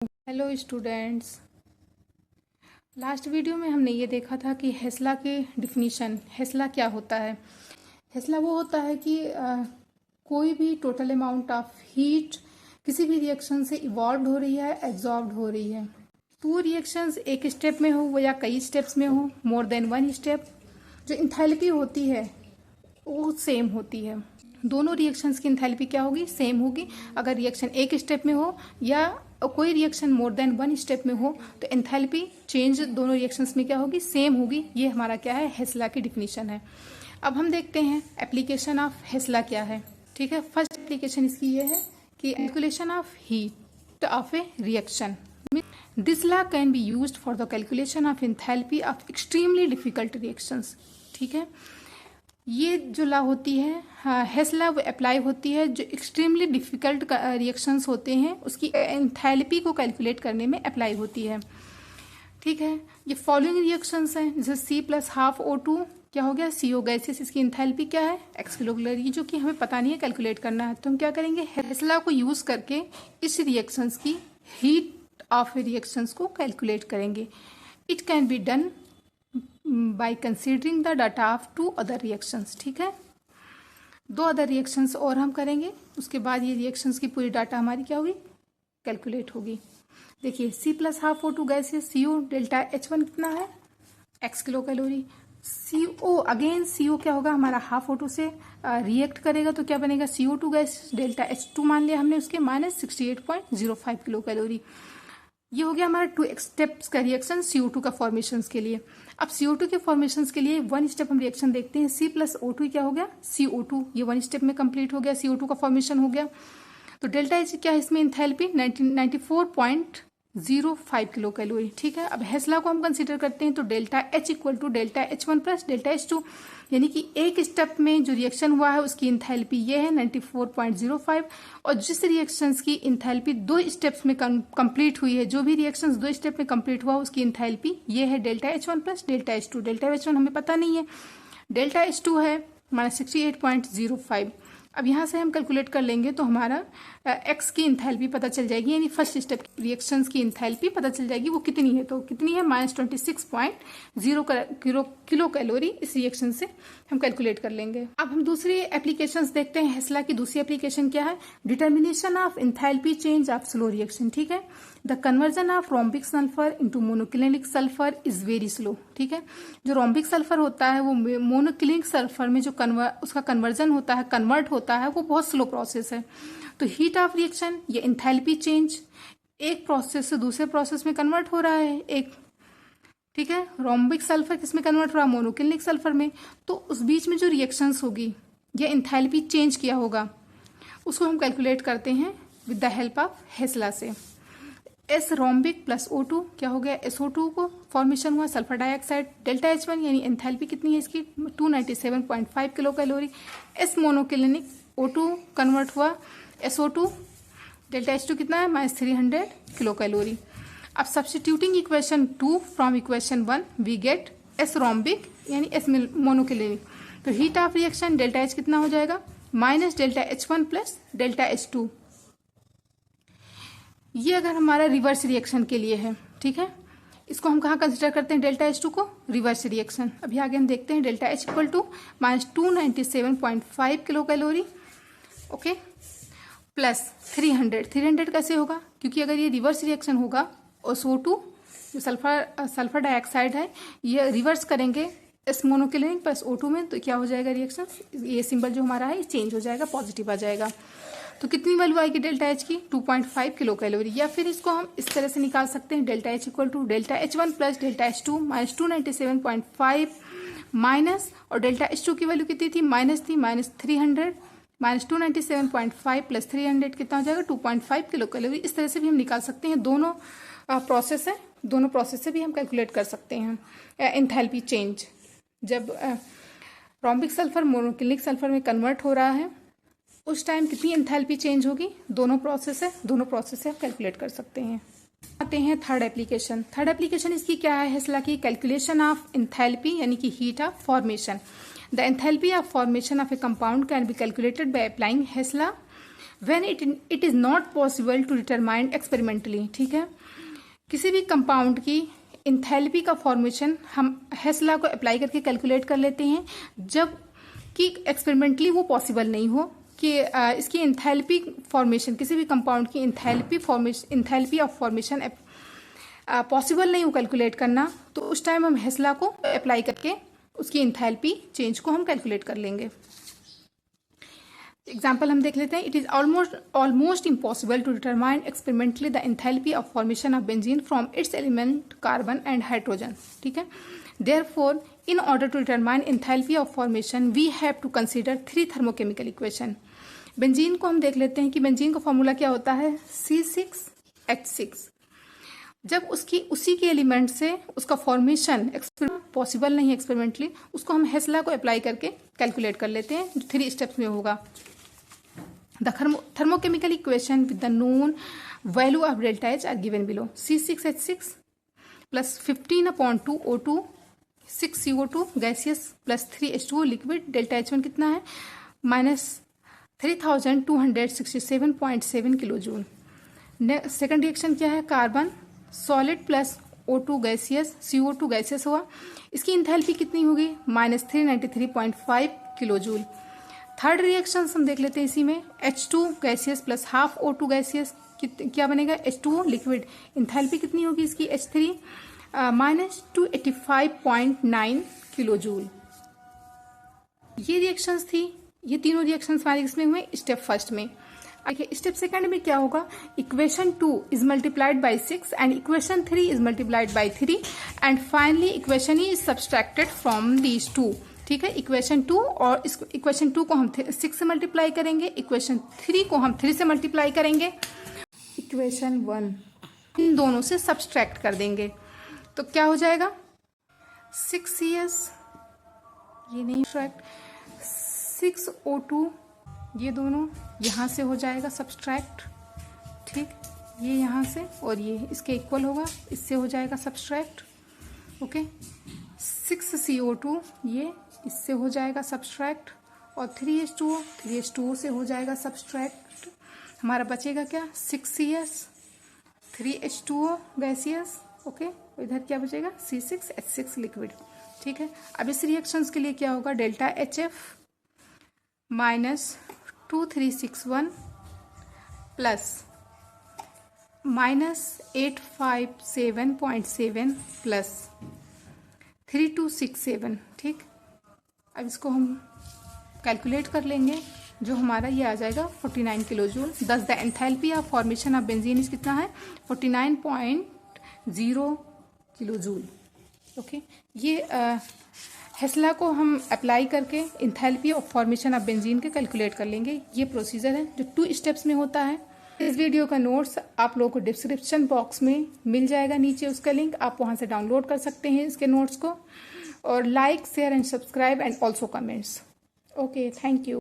Hello students. Last video में हमने ये देखा था कि हेसला की डिफिनीशन, हेसला क्या होता है। हेसला वो होता है कि कोई भी टोटल अमाउंट ऑफ हीट किसी भी रिएक्शन से इवॉल्व हो रही है, एब्जॉर्ब हो रही है। तो वो रिएक्शंस एक स्टेप में हो या कई स्टेप्स में हो, मोर देन वन स्टेप, जो इंथैल्पी होती है वो सेम होती है। दोनों रिएक्शंस की इंथैल्पी क्या होगी? सेम होगी। अगर रिएक्शन एक स्टेप में हो या कोई reaction more than one step में हो तो एंथैल्पी चेंज दोनों रिएक्शंस में क्या होगी? सेम होगी। ये हमारा क्या है? हेसला की डिफिनीशन है। अब हम देखते हैं एप्लीकेशन ऑफ हेसला क्या है। ठीक है, फर्स्ट एप्लीकेशन इसकी ये है कि calculation of heat of A reaction. This law can be used for the calculation of enthalpy of extremely difficult reactions. ठीक है, ये जो लॉ होती है हेसला वो अप्लाई होती है जो एक्सट्रीमली डिफिकल्ट रिएक्शंस होते हैं उसकी एंथैल्पी को कैलकुलेट करने में अप्लाई होती है। ठीक है, ये फॉलोइंग रिएक्शंस हैं, जैसे C+12O2 क्या हो गया? CO गैसेस, इसकी एंथैल्पी क्या है? x किलोकैलोरी, ये जो कि हमें पता नहीं है, कैलकुलेट करना है। तो हम क्या करेंगे? हेसला को यूज करके इस रिएक्शंस की हीट ऑफ रिएक्शंस को कैलकुलेट करेंगे। It can be done by considering the data of two other reactions. ठीक है, दो अदर रिएक्शंस और हम करेंगे, उसके बाद ये रिएक्शंस की पूरी डाटा हमारी क्या होगी? कैलकुलेट होगी। देखिए C+12O2 gases, CO delta H1 कितना है? x kilo calorie. CO again CO क्या होगा? हमारा हाफ O2 से रिएक्ट करेगा तो क्या बनेगा? CO2 गैस डेल्टा H2 मान लिया हमने, उसके -68.05 किलो कैलोरी। ये हो गया हमारा 2 स्टेप्स का रिएक्शन CO2 का फॉर्मेशन के लिए। अब CO2 के फॉर्मेशन के लिए वन स्टेप हम रिएक्शन देखते हैं। C+O2 क्या हो गया? CO2, ये वन स्टेप में कंप्लीट हो गया, CO2 का फॉर्मेशन हो गया। तो डेल्टा H क्या है इसमें? Enthalpy 94.05 kilo calorie. ठीक है, अब हेसला को हम कंसीडर करते हैं तो delta H equal to delta H1 plus delta H2, यानी कि एक स्टेप में जो रिएक्शन हुआ है उसकी इंथैल्पी ये है 94.05, और जिस रिएक्शंस की इंथैल्पी दो स्टेप्स में कंप्लीट हुई है, जो भी रिएक्शंस दो स्टेप में कंप्लीट हुआ उसकी इंथैल्पी ये है delta H1 plus delta H2। Delta H1 हमें पता नहीं है, डेल्टा H2 है -68.05। अब यहाँ से हम कैलकुलेट कर लेंगे तो हमारा एक्स की इंथैल्पी पता चल जाएगी, यानी फर्स्ट स्टेप रिएक्शंस की इंथैल्पी पता चल जाएगी वो कितनी है। तो कितनी है? -26.0 किलो कैलोरी इस रिएक्शन से हम कैलकुलेट कर लेंगे। अब हम दूसरी एप्लीकेशंस देखते हैं। हेसला की दूसरी एप्लीकेशन क्या है? Determination of enthalpy change of slow reaction. ठीक है, the conversion of rhombic sulphur into monoclinic sulphur is very slow. ठीक है, जो रोम्बिक सल्फर होता है वो मोनोक्लिनिक सल्फर में जो उसका कन्वर्जन होता है, कन्वर्ट होता है, वो बहुत स्लो प्रोसेस है। तो हीट ऑफ रिएक्शन या इंथैल्पी चेंज एक प्रोसेस से दूसरे प्रोसेस में कन्वर्ट हो रहा है एक। ठीक है, रोम्बिक सल्फर किसमें कन्वर्ट हो रहा है? मोनोक्लिनिक सल्फर में। तो उस बीच में जो रिएक्शंस होगी या इंथैल्पी चेंज किया होगा उसको हम कैलकुलेट करते हैं विद द हेल्प ऑफ हेसला से। एस रोम्बिक प्लस O2 क्या हो गया? SO2 को फॉर्मेशन हुआ सल्फर डाइऑक्साइड, डेल्टा H1 यानी एंथैल्पी कितनी है इसकी? 297.5 kilo calorie. S monoclinic O2 convert हुआ SO2, डेल्टा H2 कितना है? -300 किलो कैलोरी। अब substituting equation 2 from equation 1 we get S rhombic यानी एस मोनोक्लिनिक। तो heat of reaction delta H कितना हो जाएगा? Minus delta H1 plus delta H2। ये अगर हमारा रिवर्स रिएक्शन के लिए है। ठीक है, इसको हम कहाँ कंसिडर करते हैं? डेल्टा H2 को रिवर्स रिएक्शन। अभी आगे हम देखते हैं delta H equal to -297.5 kilo calorie, okay, plus 300 कैसे होगा? क्योंकि अगर ये रिवर्स रिएक्शन होगा और SO2 जो सल्फर डाइऑक्साइड है ये रिवर्स करेंगे इस मोनोक्लिनिक प्लस O2 में, तो क्या हो जाएगा रिएक्शन? ये सिंबल जो हमारा है चेंज हो जाएगा, पॉजिटिव आ जाएगा। तो कितनी वैल्यू आएगी डेल्टा H की? 2.5 किलो कैलोरी। या फिर इसको हम इस तरह से निकाल सकते हैं, delta H equal to delta H1 plus delta H2 -297.5 minus, और डेल्टा H2 की वैल्यू कितनी थी? माइनस थी, -300, -297.5 प्लस 300 कितना हो जाएगा? 2.5 किलो कैलोरी। इस तरह से भी हम निकाल सकते हैं। दोनों प्रोसेस है, दोनों प्रोसेस से भी हम कैलकुलेट कर सकते हैं एंथैल्पी चेंज। जब रोम्बिक सल्फर मोनोक्लिनिक सल्फर में कन्वर्ट हो रहा है उस टाइम कितनी एंथैल्पी चेंज होगी? दोनों प्रोसेस है, दोनों प्रोसेस से आप कैलकुलेट कर सकते हैं। आते हैं थर्ड एप्लीकेशन। थर्ड एप्लीकेशन इसकी क्या है? हेसला की कैलकुलेशन ऑफ एंथैल्पी यानी कि heat of formation. The enthalpy of formation of a compound can be calculated by applying Hess law when it is not possible to determine experimentally, ठीक है। किसी भी कंपाउंड की इंथैल्पी का फॉर्मेशन हम हेस लॉ को अप्लाई करके कैलकुलेट कर लेते हैं, जब कि एक्सपेरिमेंटली वो पॉसिबल नहीं हो कि इसकी इंथैल्पी फॉर्मेशन, किसी भी कंपाउंड की इंथैल्पी ऑफ फॉर्मेशन पॉसिबल नहीं हो कैलकुलेट करना, तो उस टाइम हम हेस लॉ को अप्लाई करके उसकी इंथैल्पी चेंज को हम कैलकुलेट कर लेंगे। एग्जाम्पल हम देख लेते हैं। It is almost impossible to determine experimentally the enthalpy of formation of benzene from its element carbon and hydrogen, ठीक है। Therefore in order to determine enthalpy of formation we have to consider 3 thermochemical equation. Benzene को हम देख लेते हैं कि benzene का formula क्या होता है, C6H6। जब उसी के एलिमेंट से उसका फॉर्मेशन पॉसिबल नहीं है एक्सपेरिमेंटली, उसको हम हेस लॉ को अप्लाई करके कैलकुलेट कर लेते हैं, जो 3 स्टेप्स में होगा। The thermochemical equation with the known value of delta H are given below. C6H6 plus 15/2 O2, 6 CO2 gaseous plus 3 H2O liquid, delta H1 कितना है, -3267.7 किलो जूल। सेकेंड रिएक्शन क्या है, carbon solid plus O2 gaseous, CO2 gaseous हुआ, इसकी enthalpy कितनी होगी, -393.5 kilo joule. Third reaction हम देख लेते हैं इसी में, H2 gaseous plus half O2 gaseous, क्या बनेगा, H2O लिक्विड, इंथैल्पी कितनी होगी इसकी, H3 -285.9 किलो जूल। ये रिएक्शंस थी, ये तीनों रिएक्शंस हमारे इसमें हुए स्टेप फर्स्ट में। देखिए स्टेप सेकंड में क्या होगा, equation 2 is multiplied by 6 and equation 3 is multiplied by 3 and finally equation E is subtracted from these 2, ठीक है। इक्वेशन 2 और इक्वेशन 2 को हम 6 से मल्टीप्लाई करेंगे, इक्वेशन 3 को हम 3 से मल्टीप्लाई करेंगे, इक्वेशन 1 इन दोनों से सब्सट्रैक्ट कर देंगे, तो क्या हो जाएगा 6CS, ये नहीं सब्सट्रैक्ट, 6O2, ये दोनों यहाँ से हो जाएगा सब्सट्रैक्ट, ठीक, ये यहाँ से और ये इसके इक्वल होगा, इससे हो जाएगा सब्सट्रैक्ट, ओके। 6CO2 ये इससे हो जाएगा सब्सट्रैक्ट और 3H2O से हो जाएगा सब्सट्रैक्ट। हमारा बचेगा क्या, 6CS 3H2O गैसियस, ओके, इधर क्या बचेगा, C6H6 लिक्विड, ठीक है। अब इस रिएक्शंस के लिए क्या होगा, डेल्टा HF -2361 प्लस -857.7 प्लस 3267, ठीक। अब इसको हम कैलकुलेट कर लेंगे, जो हमारा ये आ जाएगा 49 किलो जूल। दस the enthalpy of formation of benzene इस कितना है, 49.0 किलो जूल, ओके। ये हेस लॉ को हम अप्लाई करके enthalpy of formation of benzene के कैलकुलेट कर लेंगे। ये प्रोसीजर है जो 2 स्टेप्स में होता है। इस वीडियो का नोट्स आप लोगों को डिस्क्रिप्शन बॉक्स में मिल जाएगा, नीचे उसका लिंक, आप वहां से डाउनलोड कर सकते हैं इसके नोट्स को। और like, share and subscribe and also comments. Okay, thank you.